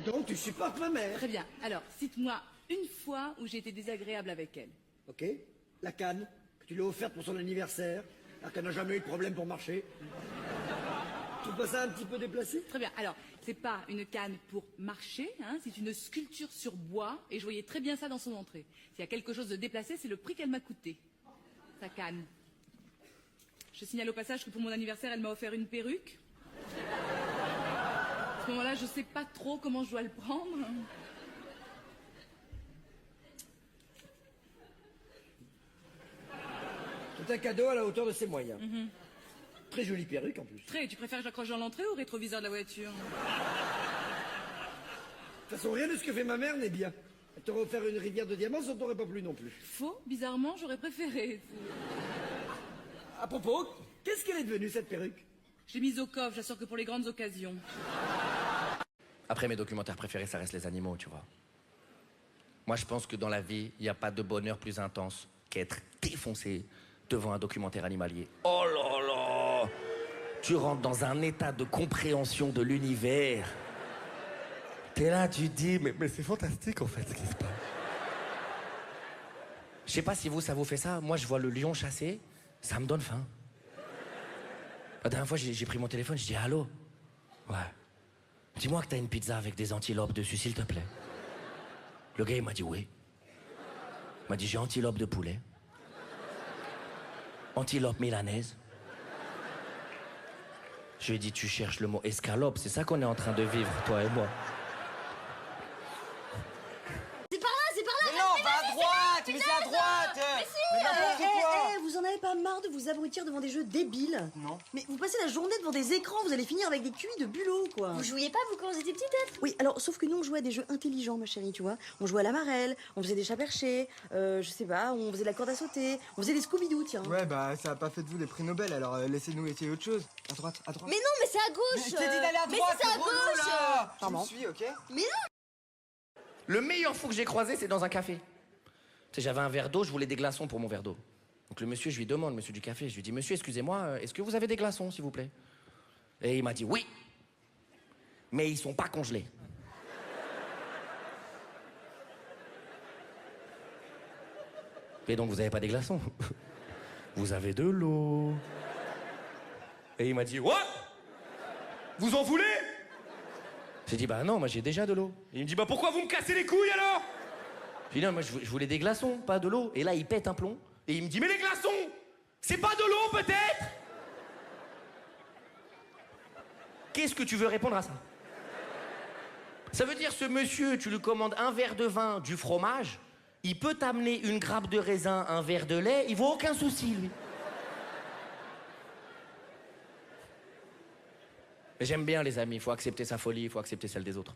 Donc tu supportes ma mère. Très bien. Alors, cite-moi une fois où j'ai été désagréable avec elle. Ok. La canne, que tu lui as offerte pour son anniversaire, alors qu'elle n'a jamais eu de problème pour marcher. Tu trouves pas ça un petit peu déplacé? Très bien. Alors, c'est pas une canne pour marcher, hein, c'est une sculpture sur bois, et je voyais très bien ça dans son entrée. S'il y a quelque chose de déplacé, c'est le prix qu'elle m'a coûté. Sa canne. Je signale au passage que pour mon anniversaire, elle m'a offert une perruque. À ce moment-là, je sais pas trop comment je dois le prendre. C'est un cadeau à la hauteur de ses moyens. Très jolie perruque en plus. Très, tu préfères que j'accroche dans l'entrée ou au rétroviseur de la voiture? De toute façon, rien de ce que fait ma mère n'est bien. Elle t'aurait offert une rivière de diamants, ça t'aurait pas plu non plus. Faux, bizarrement, j'aurais préféré. À propos, qu'est-ce qu'elle est devenue cette perruque? Je l'ai mise au coffre, j'assure que pour les grandes occasions. Après, mes documentaires préférés, ça reste les animaux, tu vois. Moi, je pense que dans la vie, il n'y a pas de bonheur plus intense qu'être défoncé devant un documentaire animalier. Oh là là! Tu rentres dans un état de compréhension de l'univers. T'es là, tu te dis, mais c'est fantastique en fait ce qui se passe. Je sais pas si vous, ça vous fait ça. Moi, je vois le lion chasser, ça me donne faim. La dernière fois, j'ai pris mon téléphone, je dis allô? Ouais. Dis-moi que t'as une pizza avec des antilopes dessus, s'il te plaît. Le gars, il m'a dit oui. Il m'a dit j'ai antilope de poulet. Antilope milanaise. Je lui ai dit tu cherches le mot escalope, c'est ça qu'on est en train de vivre, toi et moi. C'est par là, c'est par là. Mais non, va à droite, mais c'est à droite. Mais n'importe quoi. Vous en avez pas marre de vous abrutir devant des jeux débiles? Non. Mais vous passez la journée devant des écrans, vous allez finir avec des QI de bulot, quoi. Vous jouiez pas, vous, quand vous étiez petite? Oui, alors, sauf que nous, on jouait à des jeux intelligents, ma chérie, tu vois. On jouait à la marelle, on faisait des chats perchés, je sais pas, on faisait de la corde à sauter, on faisait des Scooby-Doo, tiens. Ouais, bah ça a pas fait de vous des prix Nobel, alors laissez-nous essayer autre chose. À droite, à droite. Mais non, mais c'est à Mais gauche. je t'ai dit d'aller à Mais droite, c'est à gros loup, gauche. là. Tu Pardon. me suis, ok? Mais non. Le meilleur fou que j'ai croisé, c'est dans un café. Tu sais, j'avais un verre d'eau, je voulais des glaçons pour mon verre d'eau. Donc le monsieur, je lui demande, monsieur du café, je lui dis, monsieur, excusez-moi, est-ce que vous avez des glaçons, s'il vous plaît? Et il m'a dit, oui, mais ils sont pas congelés. Et donc, vous avez pas des glaçons? Vous avez de l'eau. Et il m'a dit, what? Vous en voulez? J'ai dit, bah non, moi j'ai déjà de l'eau. Il me dit, bah pourquoi vous me cassez les couilles alors? J'ai dit, non, moi je voulais des glaçons, pas de l'eau. Et là, il pète un plomb. Et il me dit, mais les glaçons, c'est pas de l'eau peut-être? Qu'est-ce que tu veux répondre à ça? Ça veut dire, ce monsieur, tu lui commandes un verre de vin, du fromage, il peut t'amener une grappe de raisin, un verre de lait, il vaut aucun souci, lui. Mais j'aime bien les amis, il faut accepter sa folie, il faut accepter celle des autres.